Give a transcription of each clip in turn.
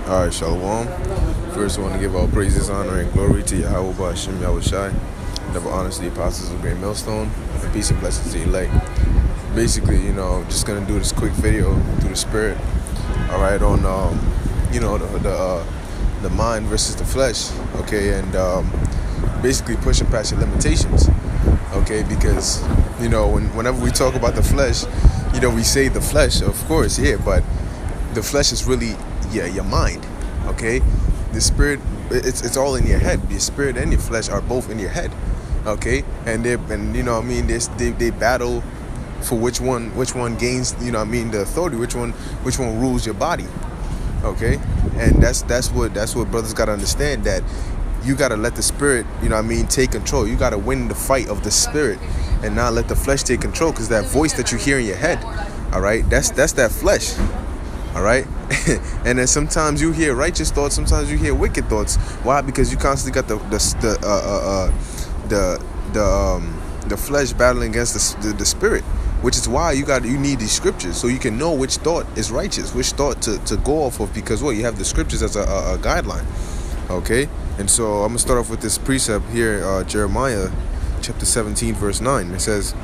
All right, Shalom. First, I want to give all praises, honor, and glory to Yahweh Ba'Shem Yahweh Shai, never honors the apostles of Great Millstone, and peace and blessings to the elect. Basically, just gonna do this quick video through the spirit. All right, on the mind versus the flesh. Okay, and basically pushing past your limitations. Okay, because whenever we talk about the flesh, we say the flesh, of course, yeah, but the flesh is really your mind. Okay, the spirit, it's all in your head. Your spirit and your flesh are both in your head. Okay, and they battle for which one gains the authority, which one rules your body. Okay, and that's what brothers got to understand, that you got to let the spirit take control. You got to win the fight of the spirit and not let the flesh take control, because that voice that you hear in your head, all right, that's that flesh. All right, and then sometimes you hear righteous thoughts, sometimes you hear wicked thoughts. Why? Because you constantly got the flesh battling against the spirit, which is why you need these scriptures, so you can know which thought is righteous, which thought to go off of, because you have the scriptures as a guideline. Okay, and so I'm gonna start off with this precept here, Jeremiah chapter 17 verse 9. It says,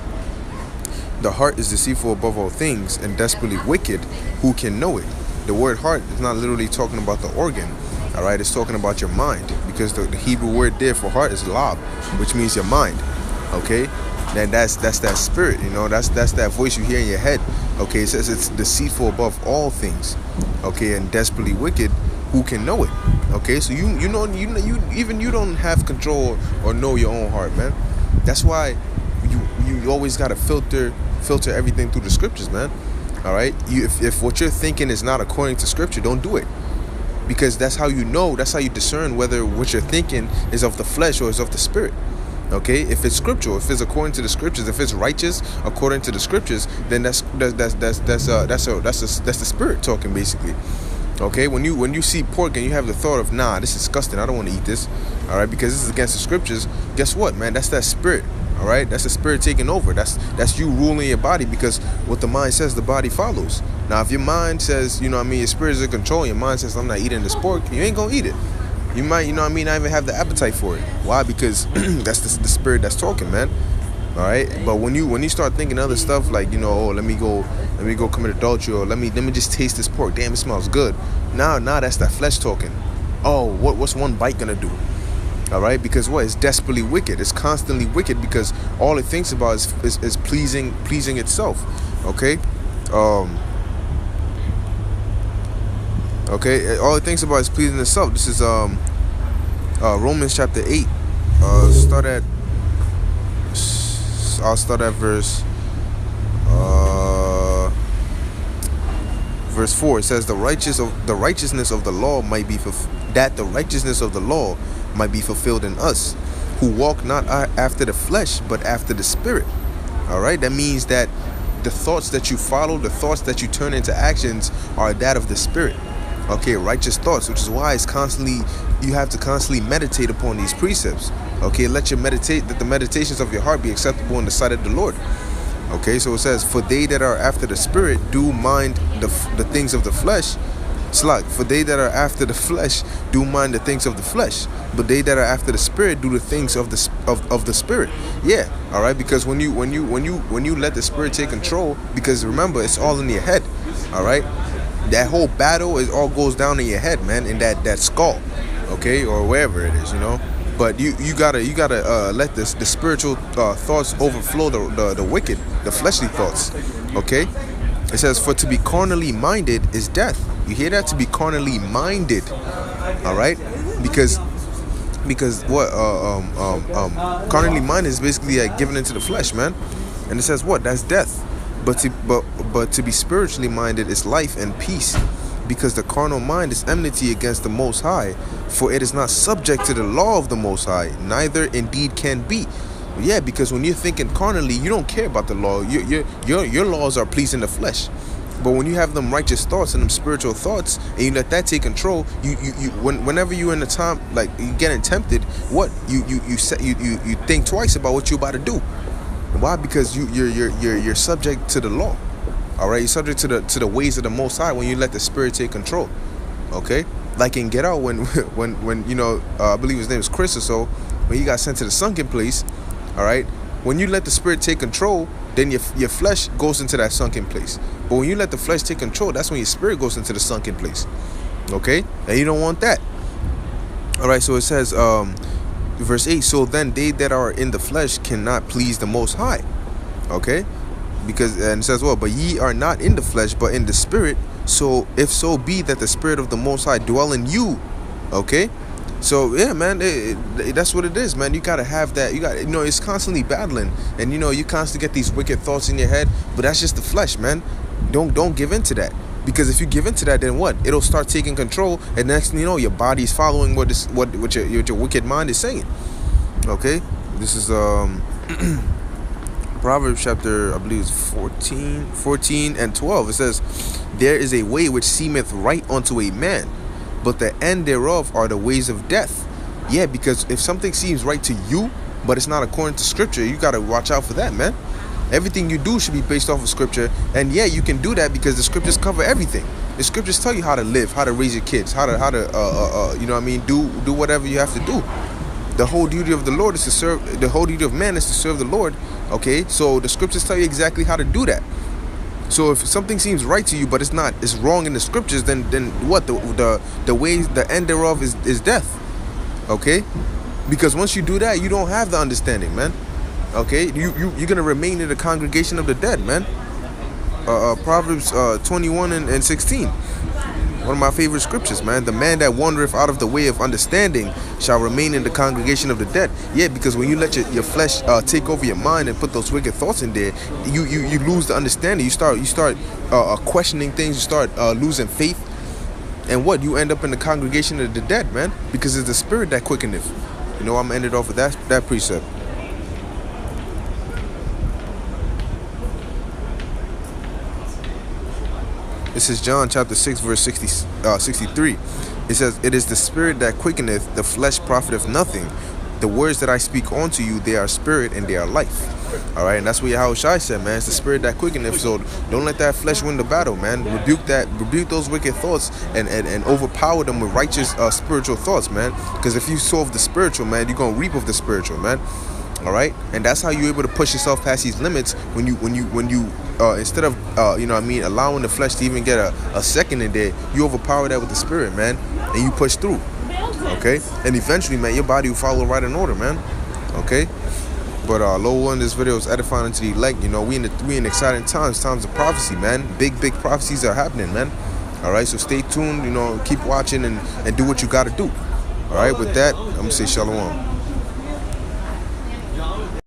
"The heart is deceitful above all things and desperately wicked. Who can know it?" The word heart is not literally talking about the organ. All right, it's talking about your mind, because the Hebrew word there for heart is lab, which means your mind. Okay, then that's that spirit. That's that voice you hear in your head. Okay, it says it's deceitful above all things. Okay, and desperately wicked. Who can know it? Okay, so you don't have control or know your own heart, man. That's why you always gotta filter everything through the scriptures, man. All right, if what you're thinking is not according to scripture, don't do it, because that's how that's how you discern whether what you're thinking is of the flesh or is of the spirit. Okay, if it's scriptural, if it's according to the scriptures, if it's righteous according to the scriptures, then that's the spirit talking, basically. Okay, when you see pork and you have the thought of, nah, this is disgusting, I don't want to eat this, all right, because this is against the scriptures, guess what, man? That's that spirit. All right, that's the spirit taking over. That's you ruling your body, because what the mind says, the body follows. Now, if your mind says, your spirit is in control, your mind says, I'm not eating this pork, you ain't gonna eat it. You might, not even have the appetite for it. Why? Because that's the spirit that's talking, man. All right, but when you start thinking other stuff, like let me go commit adultery, or let me just taste this pork. Damn, it smells good. Now that's that flesh talking. Oh, what's one bite gonna do? All right, because it's desperately wicked. It's constantly wicked, because all it thinks about is pleasing itself. Okay, okay, all it thinks about is pleasing itself. This is Romans chapter 8. I'll start at verse 4. It says, the righteousness of the law might be fulfilled in us, who walk not after the flesh, but after the spirit. All right, that means that the thoughts that you follow, the thoughts that you turn into actions, are that of the spirit. Okay, righteous thoughts, which is why you have to constantly meditate upon these precepts. Okay, let the meditations of your heart be acceptable in the sight of the Lord. Okay, so it says, for they that are after the spirit do mind the things of the flesh. For they that are after the flesh do mind the things of the flesh, but they that are after the spirit do the things of the spirit. Yeah, all right, because when you let the spirit take control, because remember, it's all in your head. All right, that whole battle all goes down in your head, man, in that skull. Okay, or wherever it is, But you gotta let the spiritual thoughts overflow the wicked, the fleshly thoughts. Okay, it says, for to be carnally minded is death. You hear that? To be carnally minded. All right, because what carnally minded is basically like giving into the flesh, man. And it says what? That's death. But to be spiritually minded is life and peace, because the carnal mind is enmity against the Most High, for it is not subject to the law of the Most High, neither indeed can be. Yeah, because when you're thinking carnally, you don't care about the law. Your laws are pleasing the flesh. But when you have them righteous thoughts and them spiritual thoughts, and you let that take control, whenever you're in the time, like you getting tempted, you think twice about what you're about to do. Why? Because you're subject to the law. All right, you're subject to the ways of the Most High when you let the Spirit take control. Okay, Like in Get Out, when when you know, I believe his name is Chris or so, when he got sent to the sunken place. All right, when you let the spirit take control, then your flesh goes into that sunken place. But when you let the flesh take control, that's when your spirit goes into the sunken place. Okay, and you don't want that. All right, so it says, verse 8, so then they that are in the flesh cannot please the Most High. Okay, because, and it says, well, but ye are not in the flesh, but in the spirit. So if so be that the spirit of the Most High dwell in you. Okay, so yeah, man, that's what it is, man. You gotta have that. You got, you know, it's constantly battling, and you know, you constantly get these wicked thoughts in your head, but that's just the flesh, man. Don't give in to that, because if you give in to that, then what? It'll start taking control, and next thing you know, your body's following what your wicked mind is saying. Okay, this is Proverbs chapter, I believe it's 14 and 12. It says, there is a way which seemeth right unto a man, but the end thereof are the ways of death. Yeah, because if something seems right to you, but it's not according to scripture, you got to watch out for that, man. Everything you do should be based off of scripture. And yeah, you can do that because the scriptures cover everything. The scriptures tell you how to live, how to raise your kids, how to you know what I mean, do whatever you have to do. The whole duty of the Lord is to serve, the whole duty of man is to serve the Lord. Okay, so the scriptures tell you exactly how to do that. So if something seems right to you, but it's not, it's wrong in the scriptures, then what? The ways, the end thereof is death. Okay, because once you do that, you don't have the understanding, man. Okay, you're gonna remain in the congregation of the dead, man. Proverbs 21 and 16. One of my favorite scriptures, man. The man that wandereth out of the way of understanding shall remain in the congregation of the dead. Yeah, because when you let your flesh take over your mind and put those wicked thoughts in there, you lose the understanding. You start questioning things. You start losing faith, and what? You end up in the congregation of the dead, man. Because it's the spirit that quickeneth. You know, I'm gonna end it off with that precept. This is John chapter 6 verse 63. It says, it is the spirit that quickeneth, the flesh profiteth nothing. The words that I speak unto you, they are spirit and they are life. All right, and that's what Yahushua said, man. It's the spirit that quickeneth. So don't let that flesh win the battle, man. Rebuke those wicked thoughts and overpower them with righteous spiritual thoughts, man. Because if you solve the spiritual, man, you're gonna reap of the spiritual, man. All right, and that's how you're able to push yourself past these limits when you instead of you know what I mean, allowing the flesh to even get a second in there, you overpower that with the spirit, man, and you push through. Okay, and eventually, man, your body will follow right in order, man. Okay, but low one, this video is edifying to the elect. You know, we in exciting times of prophecy, man. Big prophecies are happening, man. All right, so stay tuned. You know, keep watching and do what you got to do. All right, with that, I'm gonna say shalom.